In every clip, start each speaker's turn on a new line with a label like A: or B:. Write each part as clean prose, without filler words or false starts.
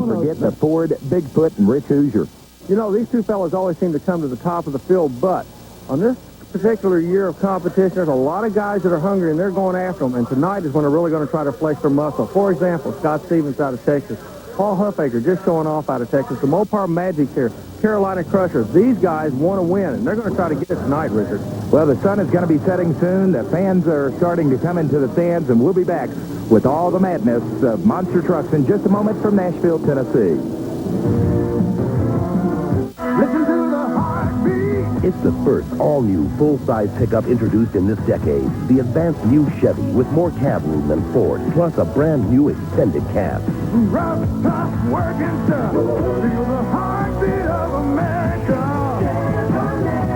A: forget the Ford, Bigfoot, and Rich Hoosier.
B: You know, these two fellas always seem to come to the top of the field, but on this particular year of competition, there's a lot of guys that are hungry, and they're going after them, and tonight is when they're really going to try to flex their muscle. For example, Scott Stevens out of Texas, Paul Huffaker just showing off out of Texas, the Mopar Magic here, Carolina Crushers. These guys want to win, and they're going to try to get it tonight, Richard.
A: Well, the sun is going to be setting soon. The fans are starting to come into the stands, and we'll be back with all the madness of monster trucks in just a moment from Nashville, Tennessee.
C: Listen to the heartbeat.
D: It's the first all-new full-size pickup introduced in this decade. The advanced new Chevy with more cab room than Ford, plus a brand new extended cab.
C: Rough, tough, working stuff. Feel the heartbeat of America.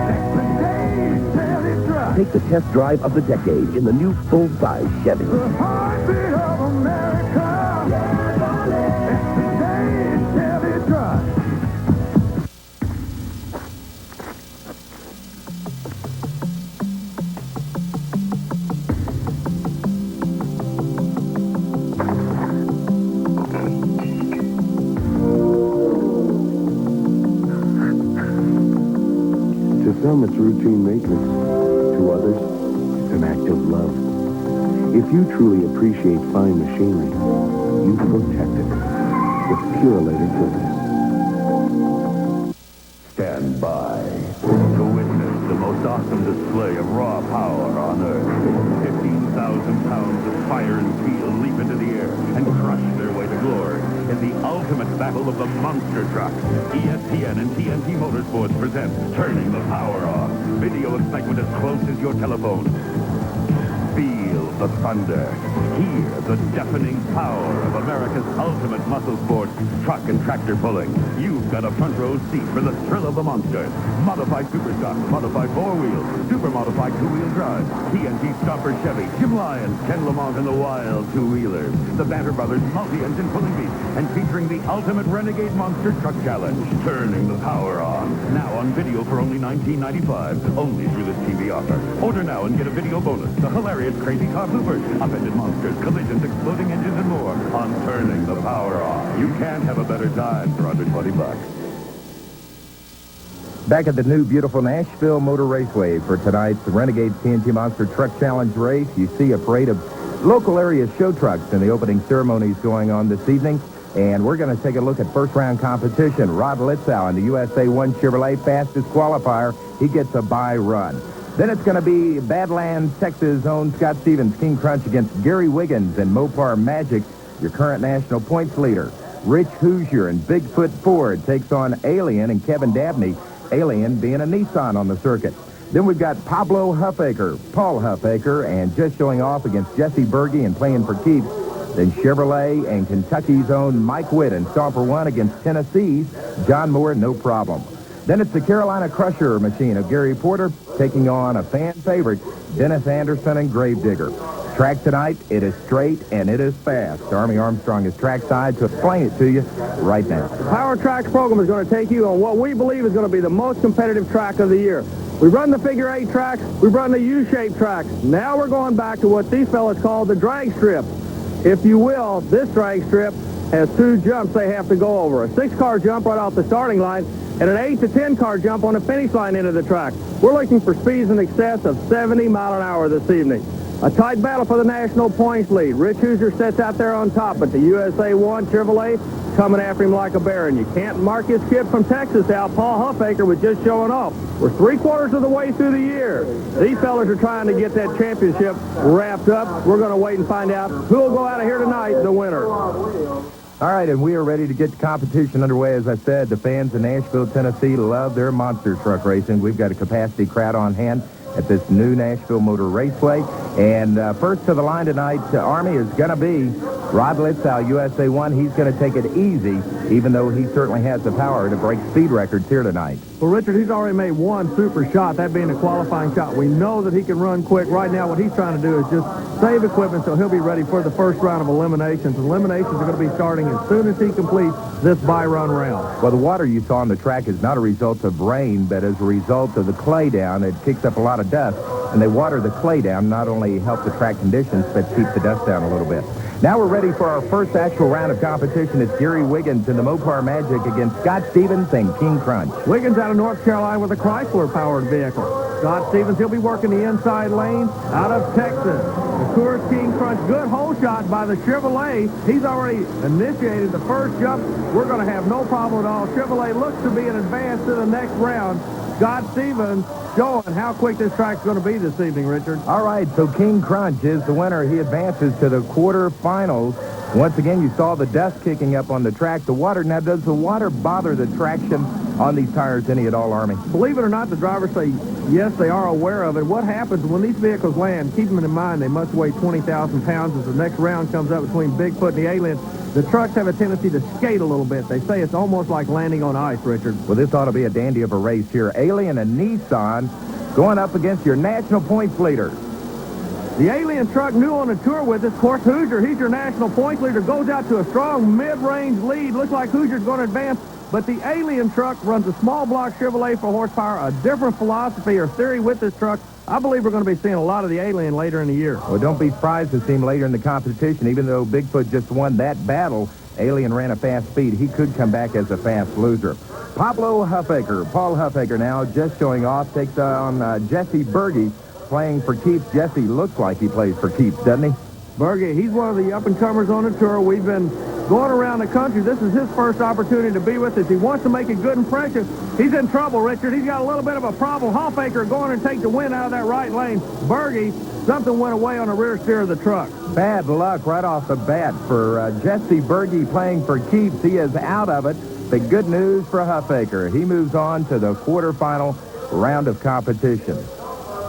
C: Expeditions, Chevy truck.
D: Take the test drive of the decade in the new full-size Chevy.
C: The heartbeat of America. Expeditions, Chevy truck.
E: To some, it's routine maintenance. To others, it's an act of love. If you truly appreciate fine machinery, you protect it with Purelator filters.
F: Stand by to witness the most awesome display of raw power on Earth. 15,000 pounds of fire and steel leap into the air and crush their way to glory in the ultimate battle of the monster truck. ESPN and TNT Motorsports present Turning the Power On. Video excitement as close as your telephone. Feel the thunder. Hear the deafening power of America's ultimate muscle sport, truck and tractor pulling. You've got a front row seat for the thrill of the monster. Modified super stock, modified four-wheel, super modified two-wheel drive, TNT Stopper Chevy, Jim Lyons, Ken Lamont, and the Wild Two-Wheelers. The Banter Brothers multi-engine pulling beast, and featuring the ultimate Renegade Monster Truck Challenge. Turning the power on. Now on video for only $19.95. Only through this TV offer. Order now and get a video bonus. The hilarious Crazy Top Loopers, upended monsters, collisions, exploding engines, and more on Turning the Power On. You can't have a better time for under $20.
A: Back at the new, beautiful Nashville Motor Raceway for tonight's Renegades TNT Monster Truck Challenge race. You see a parade of local area show trucks in the opening ceremonies going on this evening. And we're going to take a look at first-round competition. Rod Litzow in the USA 1 Chevrolet fastest qualifier. He gets a bye run. Then it's going to be Badlands, Texas' own Scott Stevens King Crunch against Gary Wiggins and Mopar Magic, your current national points leader. Rich Hoosier and Bigfoot Ford takes on Alien and Kevin Dabney, Alien being a Nissan on the circuit. Then we've got Pablo Huffaker, Paul Huffaker, and just showing off against Jesse Berge and playing for keeps. Then Chevrolet and Kentucky's own Mike Witt and Stomper 1 against Tennessee's John Moore, no problem. Then it's the Carolina Crusher machine of Gary Porter taking on a fan favorite, Dennis Anderson and Gravedigger. Track tonight, it is straight and it is fast. Army Armstrong is trackside to explain it to you right now.
B: The Power Tracks program is going to take you on what we believe is going to be the most competitive track of the year. We run the figure 8 tracks, we run the U-shaped tracks. Now we're going back to what these fellas call the drag strip. If you will, this drag strip has 2 jumps they have to go over. A 6-car jump right off the starting line and an 8 to 10-car jump on the finish line into the track. We're looking for speeds in excess of 70 miles an hour this evening. A tight battle for the national points lead. Rich Hoosier sits out there on top, but the USA 1 Chevrolet coming after him like a bear. And you can't mark his kid from Texas out. Paul Huffaker was just showing off. We're 3/4 of the way through the year. These fellas are trying to get that championship wrapped up. We're going to wait and find out who will go out of here tonight the winner.
A: All right, and we are ready to get the competition underway. As I said, the fans in Nashville, Tennessee love their monster truck racing. We've got a capacity crowd on hand at this new Nashville Motor Raceway. And first to the line tonight, Army, is going to be Rod Litzow, USA 1. He's going to take it easy, even though he certainly has the power to break speed records here tonight.
B: Well, Richard, he's already made one super shot, that being a qualifying shot. We know that he can run quick. Right now, what he's trying to do is just save equipment so he'll be ready for the first round of eliminations. Eliminations are going to be starting as soon as he completes this by-run round.
A: Well, the water you saw on the track is not a result of rain, but as a result of the clay down. It kicks up a lot of dust, and they water the clay down, not only help the track conditions, but keep the dust down a little bit. Now we're ready for our first actual round of competition. It's Gary Wiggins in the Mopar Magic against Scott Stevens and King Crunch.
B: Wiggins out of North Carolina with a Chrysler-powered vehicle. Scott Stevens, he'll be working the inside lane out of Texas. The Coors King Crunch, good hole shot by the Chevrolet. He's already initiated the first jump. We're going to have no problem at all. Chevrolet looks to be in advance to the next round. Scott Stevens showing how quick this track's going to be this evening, Richard.
A: All right, so King Crunch is the winner. He advances to the quarterfinals. Once again, you saw the dust kicking up on the track. The water, now does the water bother the traction on these tires any at all, Army?
B: Believe it or not, the drivers say yes, they are aware of it. What happens when these vehicles land, keep them in mind, they must weigh 20,000 pounds as the next round comes up between Bigfoot and the alien. The trucks have a tendency to skate a little bit. They say it's almost like landing on ice, Richard.
A: Well, this ought to be a dandy of a race here. Alien and Nissan going up against your national points leader.
B: The Alien truck new on the tour with us. Of course, Hoosier, he's your national points leader, goes out to a strong mid-range lead. Looks like Hoosier's going to advance. But the Alien truck runs a small block Chevrolet for horsepower, a different philosophy or theory with this truck. I believe we're going to be seeing a lot of the Alien later in the year.
A: Well, don't be surprised to see him later in the competition. Even though Bigfoot just won that battle, Alien ran a fast speed. He could come back as a fast loser. Paul Huffaker now just showing off, takes on Jesse Berge, playing for Keeps. Jesse looks like he plays for Keeps, doesn't he?
B: Berge, he's one of the up-and-comers on the tour. We've been going around the country. This is his first opportunity to be with us. He wants to make a good impression. He's in trouble, Richard. He's got a little bit of a problem. Huffaker going and take the win out of that right lane. Berge, something went away on the rear steer of the truck.
A: Bad luck right off the bat for Jesse Berge playing for Keeps. He is out of it. The good news for Huffaker. He moves on to the quarterfinal round of competition.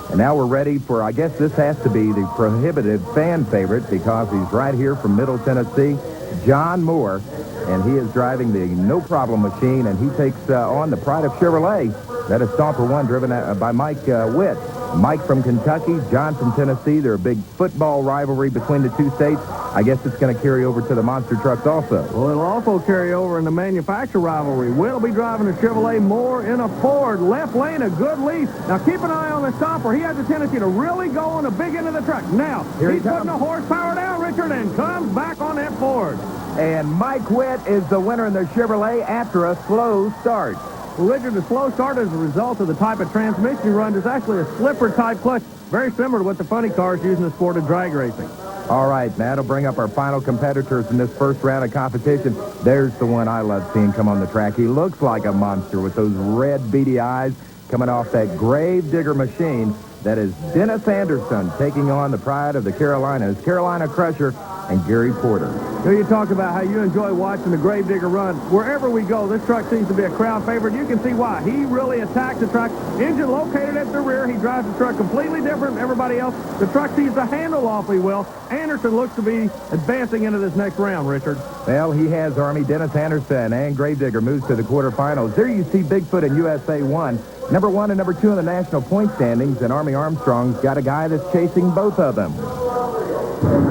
A: And now we're ready for, I guess this has to be the prohibitive fan favorite because he's right here from Middle Tennessee, John Moore. And he is driving the No Problem machine, and he takes on the pride of Chevrolet. That is Stomper 1, driven by Mike Witt. Mike from Kentucky, John from Tennessee. They're a big football rivalry between the two states. I guess it's going to carry over to the monster trucks also.
B: Well, it'll also carry over in the manufacturer rivalry. Witt will be driving a Chevrolet, Moore in a Ford. Left lane, a good lead. Now, keep an eye on the Stomper. He has a tendency to really go on the big end of the truck. Now, he's putting the horsepower down, Richard, and comes back on that Ford.
A: And Mike Witt is the winner in the Chevrolet after a slow start.
B: Well, Richard, the slow start is a result of the type of transmission you run. It's actually a slipper-type clutch, very similar to what the funny cars use in the sport of drag racing.
A: All right, that'll bring up our final competitors in this first round of competition. There's the one I love seeing come on the track. He looks like a monster with those red, beady eyes coming off that Gravedigger machine. That is Dennis Anderson taking on the pride of the Carolinas, Carolina Crusher, and Gary Porter.
B: Here you talk about how you enjoy watching the Gravedigger run. Wherever we go, this truck seems to be a crowd favorite. You can see why. He really attacks the truck. Engine located at the rear. He drives the truck completely different from everybody else. The truck sees the handle awfully well. Anderson looks to be advancing into this next round, Richard.
A: Well, he has Army. Dennis Anderson and Gravedigger moves to the quarterfinals. There you see Bigfoot and USA 1. Number 1 and number 2 in the national point standings, and Army Armstrong's got a guy that's chasing both of them.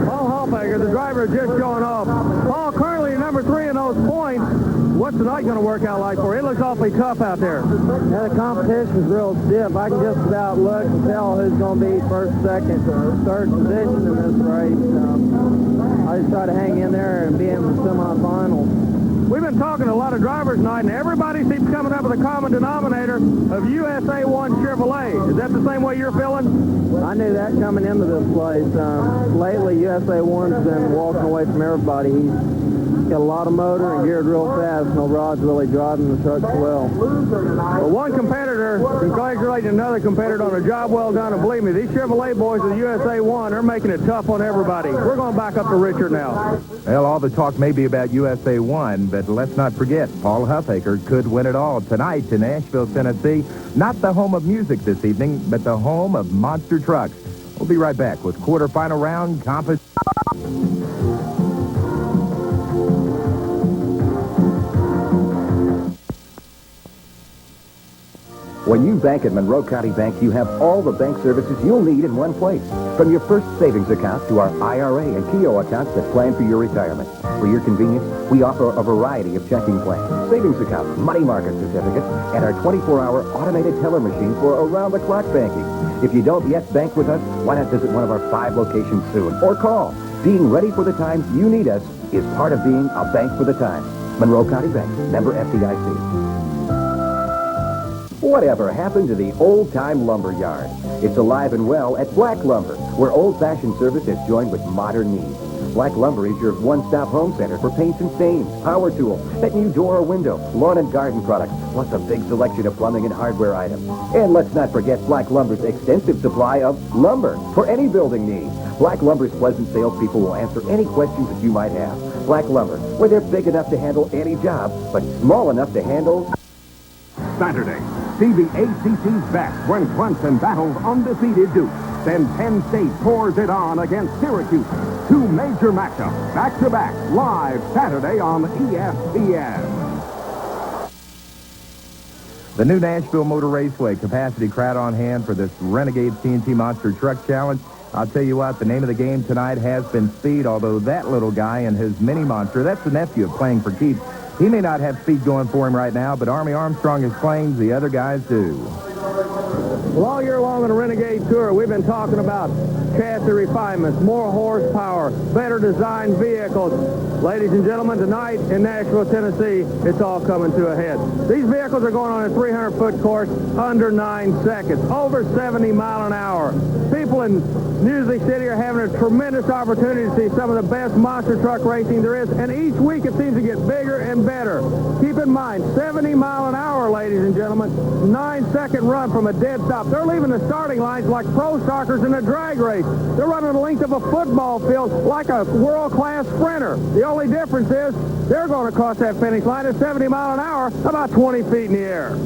B: Paul Huffaker, the driver, just showing off. Paul currently number 3 in those points. What's the night going to work out like for you? It looks awfully tough out there.
G: Yeah, the competition's real stiff. I can just about look and tell who's going to be first, second, or third position in this race. I just try to hang in there and be in the semifinals.
B: We've been talking to a lot of drivers tonight, and everybody seems coming up with a common denominator of USA 1 Chevrolet. Is that the same way you're feeling?
G: I knew that coming into this place. Lately, USA 1's been walking away from everybody. He's got a lot of motor and geared real fast. No Rod's really driving the truck well.
B: Well, one competitor congratulating another competitor on a job well done, and believe me, these Chevrolet boys of the USA 1, they're making it tough on everybody. We're going back up to Richard now.
A: Well, all the talk may be about USA 1, but let's not forget, Paul Huffaker could win it all tonight in Nashville, Tennessee. Not the home of music this evening, but the home of monster trucks. We'll be right back with quarterfinal round competition.
H: When you bank at Monroe County Bank, you have all the bank services you'll need in one place. From your first savings account to our IRA and TO accounts that plan for your retirement. For your convenience, we offer a variety of checking plans, savings accounts, money market certificates, and our 24-hour automated teller machine for around-the-clock banking. If you don't yet bank with us, why not visit one of our 5 locations soon or call Being ready for the times you need us is part of being a bank for the times. Monroe County Bank, member FDIC. Whatever happened to the old-time lumber yard? It's alive and well at Black Lumber, where old-fashioned service has joined with modern needs. Black Lumber is your one-stop home center for paints and stains, power tools, that new door or window, lawn and garden products, plus a big selection of plumbing and hardware items. And let's not forget Black Lumber's extensive supply of lumber for any building need. Black Lumber's pleasant salespeople will answer any questions that you might have. Black Lumber, where they're big enough to handle any job, but small enough to handle...
I: Saturday, see the ACC's best when Clemson battles undefeated Duke. Then Penn State pours it on against Syracuse. Two major matchups, back-to-back, live Saturday on ESPN.
A: The new Nashville Motor Raceway capacity crowd on hand for this Renegades TNT Monster Truck Challenge. I'll tell you what, the name of the game tonight has been speed, although that little guy and his mini monster, that's the nephew of Playing for Keeps. He may not have speed going for him right now, but Army Armstrong has claims the other guys do.
B: Well, all year long on the Renegade Tour, we've been talking about chassis refinements, more horsepower, better designed vehicles. Ladies and gentlemen, tonight in Nashville, Tennessee, it's all coming to a head. These vehicles are going on a 300-foot course under 9 seconds, over 70 miles an hour. People in Music City are having a tremendous opportunity to see some of the best monster truck racing there is, and each week it seems to get bigger and better. Keep in mind, 70 miles an hour, ladies and gentlemen, 9-second run from a dead stop. They're leaving the starting lines like pro stockers in a drag race. They're running the length of a football field like a world-class sprinter. The only difference is they're going to cross that finish line at 70 miles an hour, about 20 feet in the air.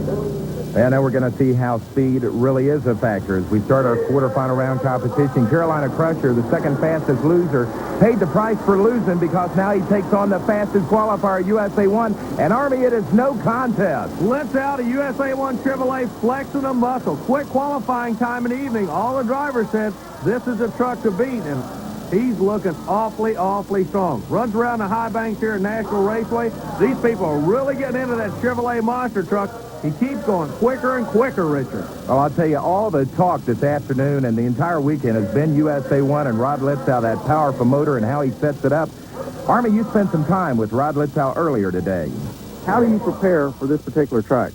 A: And now we're going to see how speed really is a factor as we start our quarterfinal round competition. Carolina Crusher, the second fastest loser, paid the price for losing because now he takes on the fastest qualifier, USA 1. And Army, it is no contest.
B: Let's out a USA 1 Chevrolet flexing a muscle. Quick qualifying time in the evening. All the drivers said this is a truck to beat, and he's looking awfully, awfully strong. Runs around the high banks here at Nashville Raceway. These people are really getting into that Chevrolet monster truck. He keeps going quicker and quicker, Richard.
A: Well, I'll tell you, all the talk this afternoon and the entire weekend has been USA 1 and Rod Litzow, that powerful motor and how he sets it up. Army, you spent some time with Rod Litzow earlier today.
B: How do you prepare for this particular track?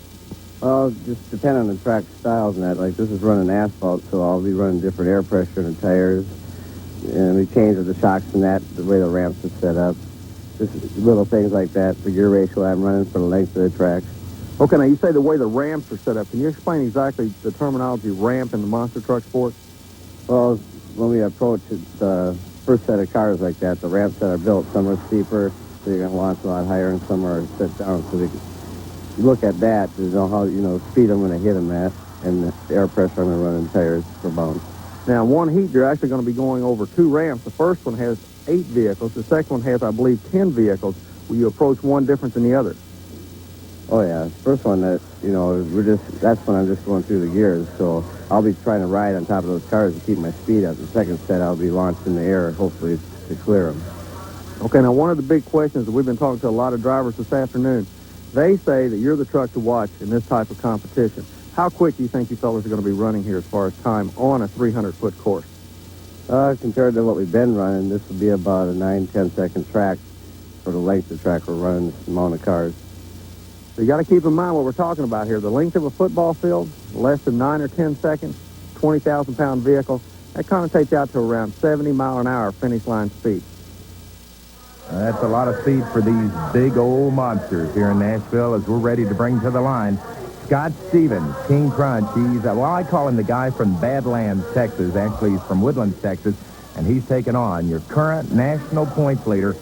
G: Well, just depend on the track styles and that. Like, this is running asphalt, so I'll be running different air pressure in the tires. And we change the shocks and that, the way the ramps are set up. Just little things like that. The gear ratio I'm running for the length of the track.
B: Okay, now you say the way the ramps are set up. Can you explain exactly the terminology ramp in the monster truck sport?
G: Well, when we approach the first set of cars like that, the ramps that are built, some are steeper, so you're going to launch a lot higher, and some are set down. So you look at that to know how, speed I'm going to hit them at, and the air pressure I'm going to run in tires per bounce.
B: Now, one heat, you're actually going to be going over 2 ramps. The first one has 8 vehicles. The second one has, I believe, 10 vehicles. Will you approach one different than the other?
G: Oh, yeah. First one, that's when I'm just going through the gears. So I'll be trying to ride on top of those cars to keep my speed up. The second set, I'll be launched in the air, hopefully, to clear them.
B: Okay, now one of the big questions that we've been talking to a lot of drivers this afternoon, they say that you're the truck to watch in this type of competition. How quick do you think you fellas are going to be running here as far as time on a 300-foot course?
G: Compared to what we've been running, this will be about a 9-10 second track for the length of the track we're running, this amount of cars.
B: So you got to keep in mind what we're talking about here. The length of a football field, less than 9 or 10 seconds, 20,000-pound vehicle, that kind of takes you out to around 70 mile an hour finish line speed.
A: That's a lot of speed for these big old monsters here in Nashville as we're ready to bring to the line Scott Stevens, King Crunch. He's, I call him the guy from Badlands, Texas. Actually, he's from Woodlands, Texas, and he's taking on your current national points leader,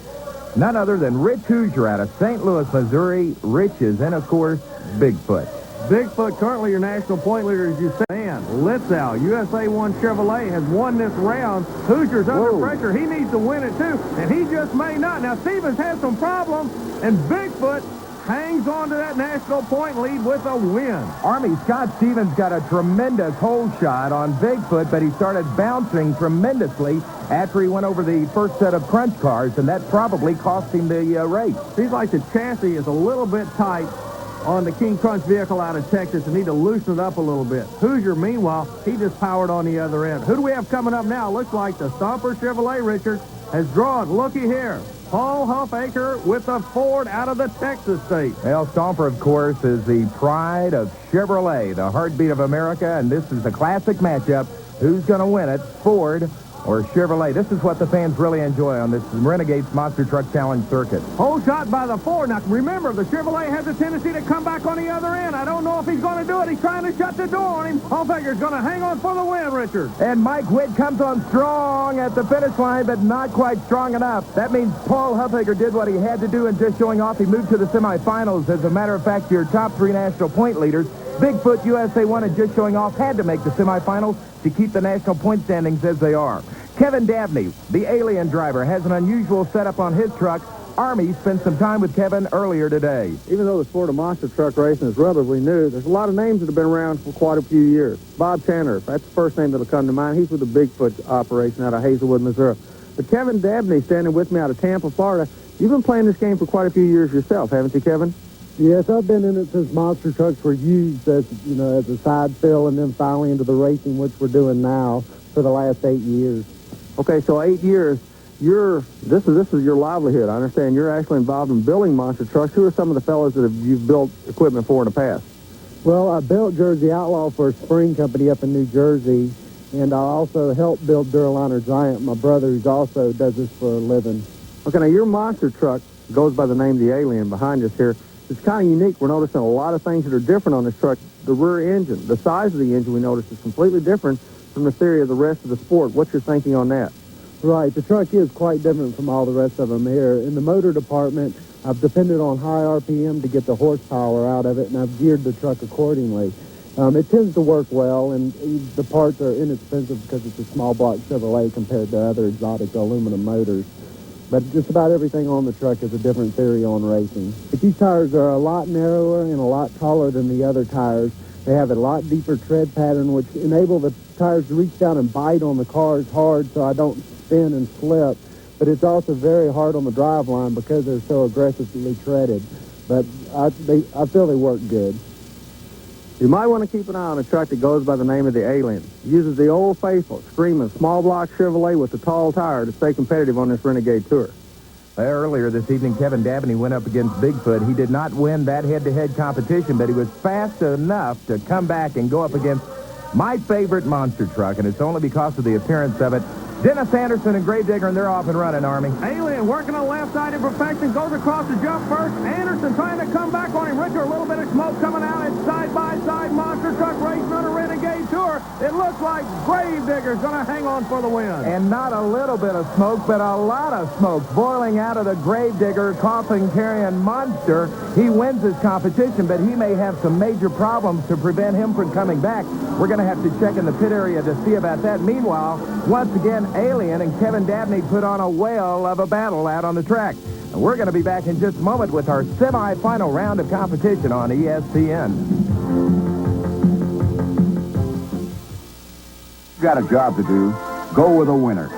A: none other than Rich Hoosier out of St. Louis, Missouri. Rich is in, of course, Bigfoot.
B: Bigfoot, currently your national point leader, as you said. And Litzow, USA 1 Chevrolet, has won this round. Hoosier's under pressure. He needs to win it, too, and he just may not. Now, Stevens has some problems, and Bigfoot hangs on to that national point lead with a win.
A: Army, Scott Stevens got a tremendous hole shot on Bigfoot, but he started bouncing tremendously after he went over the first set of crunch cars, and that probably cost him the race.
B: Seems like the chassis is a little bit tight on the King Crunch vehicle out of Texas and need to loosen it up a little bit. Hoosier, meanwhile, he just powered on the other end. Who do we have coming up now? Looks like the Stomper Chevrolet, Richard. has drawn, looky here, Paul Huffaker with the Ford out of the Texas state.
A: Well, Stomper, of course, is the pride of Chevrolet, the heartbeat of America, and this is the classic matchup. Who's going to win it, Ford or Chevrolet? This is what the fans really enjoy on this Renegades Monster Truck Challenge circuit.
B: Whole shot by the Ford. Now, remember, the Chevrolet has a tendency to come back on the other end. I don't know if he's going to do it. He's trying to shut the door on him. Huffaker's going to hang on for the win, Richard.
A: And Mike Witt comes on strong at the finish line, but not quite strong enough. That means Paul Huffaker did what he had to do in just showing off. He moved to the semifinals. As a matter of fact, your top three national point leaders, Bigfoot, USA 1, and Just Showing Off, had to make the semifinals to keep the national point standings as they are. Kevin Dabney, the alien driver, has an unusual setup on his truck. Army spent some time with Kevin earlier today.
B: Even though the sport of monster truck racing is relatively new, there's a lot of names that have been around for quite a few years. Bob Chandler, that's the first name that'll come to mind. He's with the Bigfoot operation out of Hazelwood, Missouri. But Kevin Dabney, standing with me out of Tampa, Florida, you've been playing this game for quite a few years yourself, haven't you, Kevin?
G: Yes, I've been in it since monster trucks were used as, as a side fill, and then finally into the racing, which we're doing now for the last 8 years.
B: Okay, so 8 years. This is your livelihood. I understand you're actually involved in building monster trucks. Who are some of the fellows that you've built equipment for in the past?
G: Well, I built Jersey Outlaw for a spring company up in New Jersey, and I also helped build Duraliner Giant. My brother, who also does this for a living.
B: Okay, now your monster truck goes by the name the Alien behind us here. It's kind of unique. We're noticing a lot of things that are different on this truck. The rear engine, the size of the engine we noticed is completely different from the theory of the rest of the sport. What's your thinking on that?
G: Right, the truck is quite different from all the rest of them here. In the motor department, I've depended on high RPM to get the horsepower out of it, and I've geared the truck accordingly. It tends to work well, and the parts are inexpensive because it's a small block Chevrolet compared to other exotic aluminum motors. But just about everything on the truck is a different theory on racing. But these tires are a lot narrower and a lot taller than the other tires. They have a lot deeper tread pattern, which enable the tires to reach down and bite on the cars hard so I don't spin and slip. But it's also very hard on the drive line because they're so aggressively treaded. But I feel they work good.
B: You might want to keep an eye on a truck that goes by the name of the Alien. It uses the old faithful, screaming small block Chevrolet with a tall tire to stay competitive on this Renegade Tour.
A: Earlier this evening, Kevin Dabney went up against Bigfoot. He did not win that head-to-head competition, but he was fast enough to come back and go up against my favorite monster truck, and it's only because of the appearance of it. Dennis Anderson and Gravedigger, and they're off and running, Army.
B: Alien working on the left side in perfection, goes across the jump first. Anderson trying to come back on him. Richard, a little bit of smoke coming out. It's side-by-side monster truck racing on a Renegade Tour. It looks like Gravedigger's going to hang on for the win.
A: And not a little bit of smoke, but a lot of smoke boiling out of the Gravedigger, coughing, carrying monster. He wins his competition, but he may have some major problems to prevent him from coming back. We're going to have to check in the pit area to see about that. Meanwhile, once again, Alien and Kevin Dabney put on a whale of a battle out on the track. And we're going to be back in just a moment with our semi-final round of competition on ESPN.
J: Got a job to do. Go with a winner.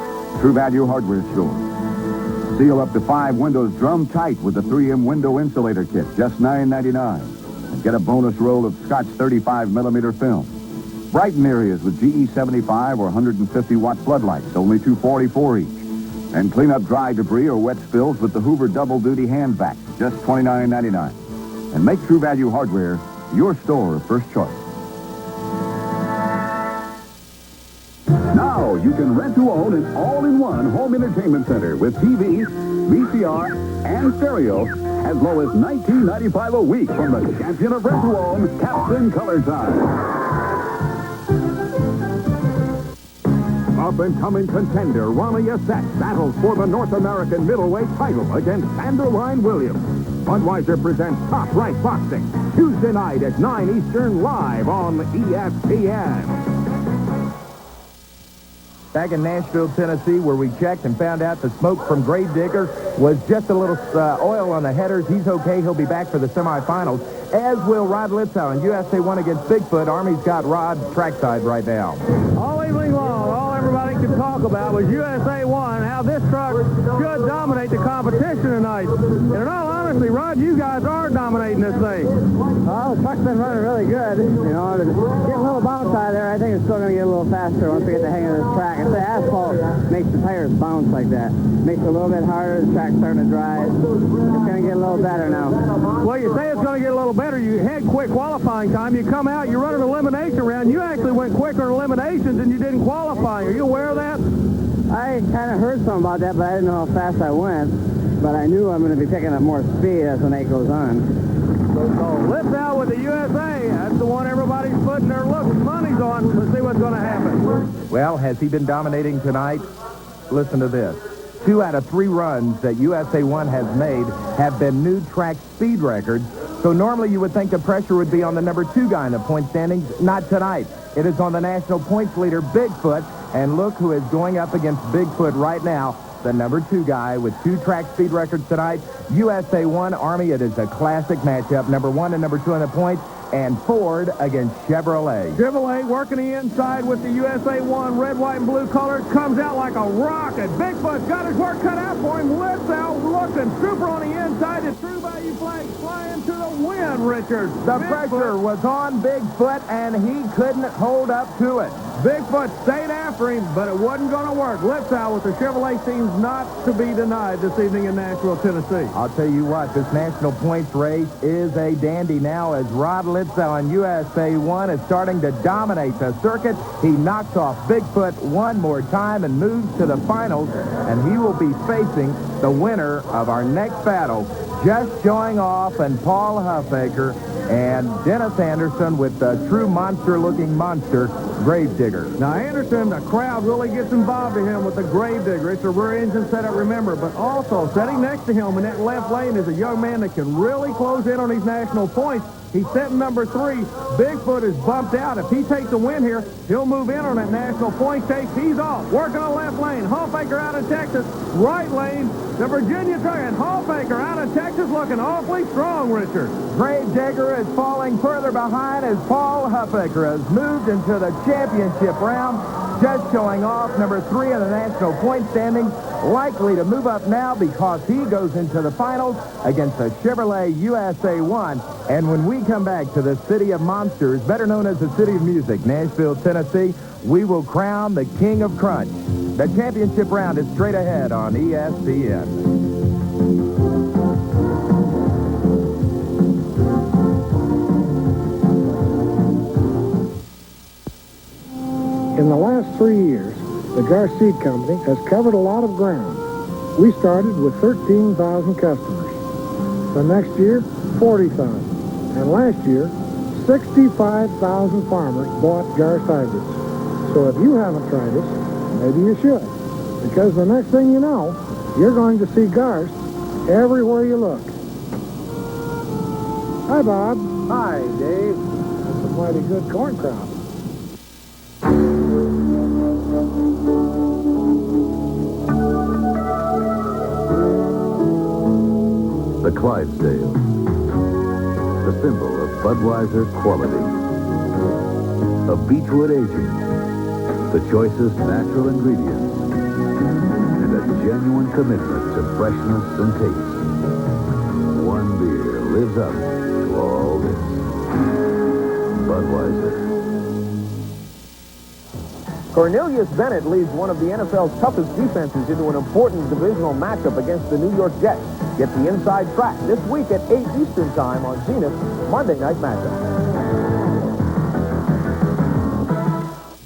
J: True Value Hardware Store. Seal up to 5 windows drum tight with the 3M window insulator kit, just $9.99. And get a bonus roll of Scotch 35mm film. Brighten areas with GE 75 or 150-watt floodlights, only $2.44 each. And clean up dry debris or wet spills with the Hoover double-duty hand vac, just $29.99. And make True Value Hardware your store of first choice. Now you can rent to own an all-in-one home entertainment center with TV, VCR, and stereo as low as $19.95 a week from the champion of rent-to-own, Captain Color Time. Up-and-coming contender Ronnie Assett battles for the North American middleweight title against Vanderline Williams. Budweiser presents Top Rank Boxing, Tuesday night at 9 Eastern, live on ESPN.
A: Back in Nashville, Tennessee, where we checked and found out the smoke from Gravedigger was just a little oil on the headers. He's okay. He'll be back for the semifinals, as will Rod Litzow. And USA 1 against Bigfoot. Army's got Rod trackside right now.
B: All evening long, all everybody could talk about was USA 1, how this truck should dominate the competition tonight. And in all honesty, Ron, God you guys are dominating this thing.
G: Well, the truck's been running really good. You know, to get a little bounce out of there, I think it's still going to get a little faster once we get the hang of this track. If the asphalt makes the tires bounce like that, makes it a little bit harder, the track's starting to dry. It's going to get a little better now.
B: Well, you say it's going to get a little better. You had quick qualifying time. You come out, you run an elimination round. You actually went quicker in eliminations than you did in qualifying. Are you aware of that?
G: I kind of heard something about that, but I didn't know how fast I went. But I knew I'm going to be picking up more speed as the night goes on.
B: So lift out with the USA. That's the one everybody's putting their money's on. Let's see what's going to happen.
A: Well, has he been dominating tonight? Listen to this. 2 out of 3 runs that USA 1 has made have been new track speed records. So normally you would think the pressure would be on the number 2 guy in the point standings. Not tonight. It is on the national points leader, Bigfoot. And look who is going up against Bigfoot right now. The number 2 guy with 2 track speed records tonight. USA 1 Army. It is a classic matchup. Number 1 and number 2 on the points. And Ford against Chevrolet.
B: Chevrolet working the inside with the USA 1 red, white, and blue colors. Comes out like a rocket. Bigfoot's got his work cut out for him. Lifts out, looking super on the inside. The True Value flag flying to the wind, Richard.
A: The pressure was on Bigfoot, and he couldn't hold up to it.
B: Bigfoot stayed after him, but it wasn't going to work. Lipsau with the Chevrolet seems not to be denied this evening in Nashville, Tennessee.
A: I'll tell you what, this national points race is a dandy now as Rod Lipsau on USA 1 is starting to dominate the circuit. He knocks off Bigfoot one more time and moves to the finals, and he will be facing the winner of our next battle, just showing off, and Paul Huffaker and Dennis Anderson with the true monster-looking monster, Gravedigger.
B: Now, Anderson, the crowd really gets involved in him with the Gravedigger. It's a rear engine setup, remember, but also sitting next to him in that left lane is a young man that can really close in on these national points. He's setting number 3. Bigfoot is bumped out. If he takes a win here, he'll move in on that national point chase. He's off. Working on left lane. Huffaker out of Texas. Right lane, the Virginia truck. And Huffaker out of Texas looking awfully strong, Richard.
A: Gravedigger is falling further behind as Paul Huffaker has moved into the championship round, just showing off number 3 in the national point standings, likely to move up now because he goes into the finals against the Chevrolet USA 1. And when we come back to the City of Monsters, better known as the City of Music, Nashville, Tennessee, we will crown the King of Crunch. The championship round is straight ahead on ESPN.
K: In the last 3 years, the Gar Seed Company has covered a lot of ground. We started with 13,000 customers. The next year, 40,000. And last year, 65,000 farmers bought Garst hybrids. So if you haven't tried us, maybe you should. Because the next thing you know, you're going to see Garst everywhere you look. Hi, Bob.
A: Hi, Dave.
K: That's a mighty good corn crop.
F: The Clydesdale, the symbol of Budweiser quality. Of Beechwood aging, the choicest natural ingredients, and a genuine commitment to freshness and taste. One beer lives up to all this. Budweiser.
L: Cornelius Bennett leads one of the NFL's toughest defenses into an important divisional matchup against the New York Jets. Get the inside track this week at 8 Eastern Time on Zenith, Monday Night Matchup.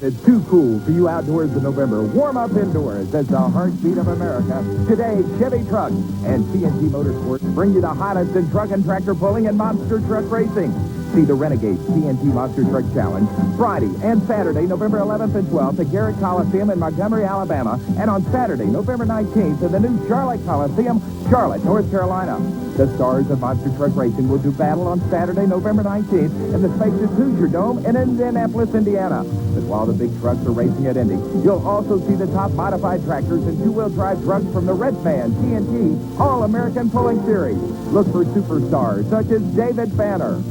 A: It's too cool for you outdoors in November. Warm up indoors as the heartbeat of America. Today, Chevy Truck and TNT Motorsports bring you the hottest in truck and tractor pulling and monster truck racing. See the Renegades TNT Monster Truck Challenge Friday and Saturday, November 11th and 12th at Garrett Coliseum in Montgomery, Alabama, and on Saturday, November 19th at the new Charlotte Coliseum, Charlotte, North Carolina. The stars of monster truck racing will do battle on Saturday, November 19th in the spacious Hoosier Dome in Indianapolis, Indiana. But while the big trucks are racing at Indy, you'll also see the top modified tractors and two-wheel drive trucks from the Redman TNT All-American Pulling Series. Look for superstars such as David Banner,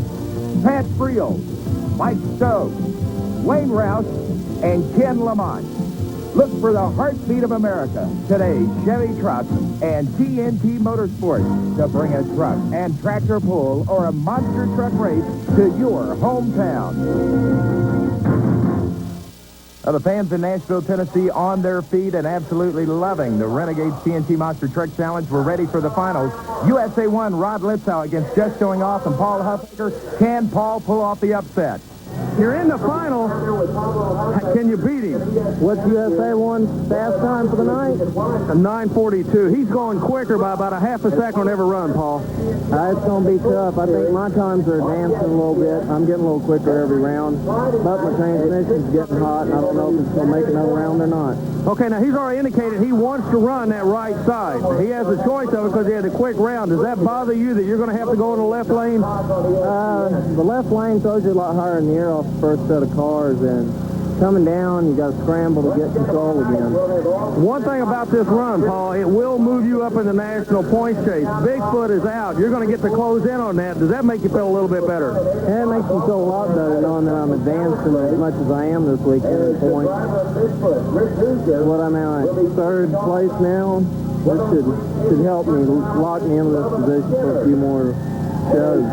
A: Pat Friel, Mike Stowe, Wayne Roush, and Ken Lamont. Look for the heartbeat of America. Today, Chevy Truck and TNT Motorsports to bring a truck and tractor pull or a monster truck race to your hometown. The fans in Nashville, Tennessee on their feet and absolutely loving the Renegades TNT Monster Truck Challenge. We're ready for the finals. USA 1, Rod Litzow against Just Showing Off and Paul Huffaker. Can Paul pull off the upset?
B: You're in the final. Can you beat him?
G: What's USA 1's fast time for the night?
B: A 9:42. He's going quicker by about a half a second on every run, Paul.
G: It's going to be tough. I think my times are dancing a little bit. I'm getting a little quicker every round. But my transmission's getting hot, and I don't know if it's going to make another round or not.
B: Okay, now he's already indicated he wants to run that right side. He has a choice of it because he had a quick round. Does that bother you that you're going to have to go in the left lane?
G: The left lane throws you a lot higher in the air off the first set of cars, and coming down, you got to scramble to get control again.
B: One thing about this run, Paul, it will move you up in the national points chase. Bigfoot is out. You're going to get to close in on that. Does that make you feel a little bit better?
G: Yeah, it makes me feel a lot better knowing that I'm advancing as much as I am this weekend in points. What I'm at third place now, this should help me lock me into this position for a few more shows.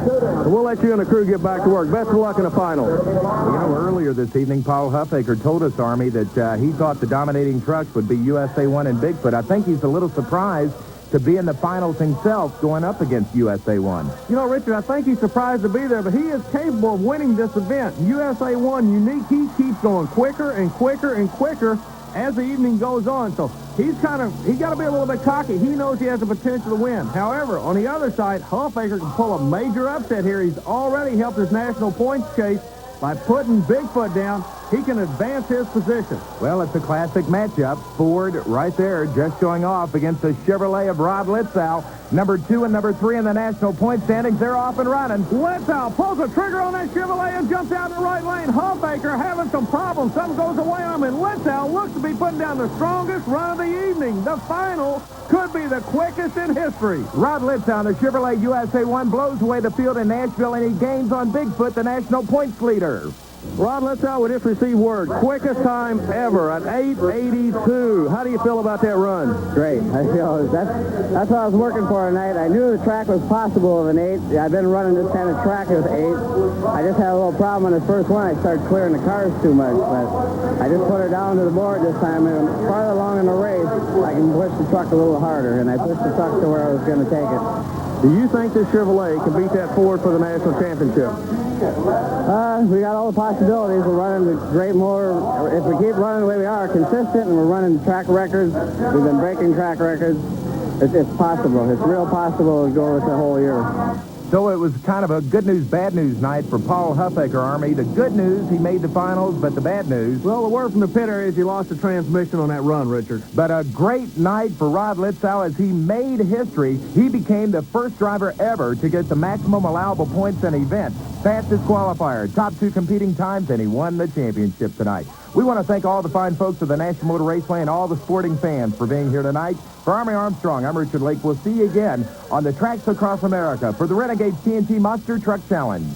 B: We'll let you and the crew get back to work. Best of luck in the final.
A: Earlier this evening, Paul Huffaker told us, Army, that he thought the dominating trucks would be USA 1 and Bigfoot. I think he's a little surprised to be in the finals himself going up against USA 1.
B: You know, Richard, I think he's surprised to be there, but he is capable of winning this event. USA 1 unique. He keeps going quicker and quicker and quicker as the evening goes on. So he's got to be a little bit cocky. He knows he has the potential to win. However, on the other side, Huffaker can pull a major upset here. He's already helped his national points chase by putting Bigfoot down. He can advance his position.
A: Well, it's a classic matchup. Ford right there just showing off against the Chevrolet of Rod Litzow. Number 2 and number 3 in the national point standings. They're off and running.
B: Litzow pulls the trigger on that Chevrolet and jumps out in the right lane. Huffaker having some problems. Something goes away on him, and Litzow looks to be putting down the strongest run of the evening. The final could be the quickest in history.
A: Rod Litzow, the Chevrolet USA 1, blows away the field in Nashville, and he gains on Bigfoot, the national points leader.
B: Rod Litzow would just receive word. Quickest time ever, an 8:82. How do you feel about that run?
G: Great. I feel that's what I was working for tonight. I knew the track was possible of an 8. I've been running this kind of track with 8. I just had a little problem on the first one. I started clearing the cars too much, but I just put her down to the board this time, and farther along in the race, I can push the truck a little harder, and I pushed the truck to where I was going to take it.
B: Do you think this Chevrolet can beat that Ford for the national championship?
G: We got all the possibilities. We're running the great motor. If we keep running the way we are, consistent, and we're running track records, we've been breaking track records, it's possible. It's real possible to go with the whole year.
A: So it was kind of a good news, bad news night for Paul Huffaker, Army. The good news, he made the finals, but the bad news...
B: Well, the word from the pit area is he lost the transmission on that run, Richard.
A: But a great night for Rod Litzow as he made history. He became the first driver ever to get the maximum allowable points in an event. Fastest qualifier, top 2 competing times, and he won the championship tonight. We want to thank all the fine folks of the Nashville Motor Raceway and all the sporting fans for being here tonight. For Army Armstrong, I'm Richard Lake. We'll see you again on the tracks across America for the Renegades TNT Monster Truck Challenge.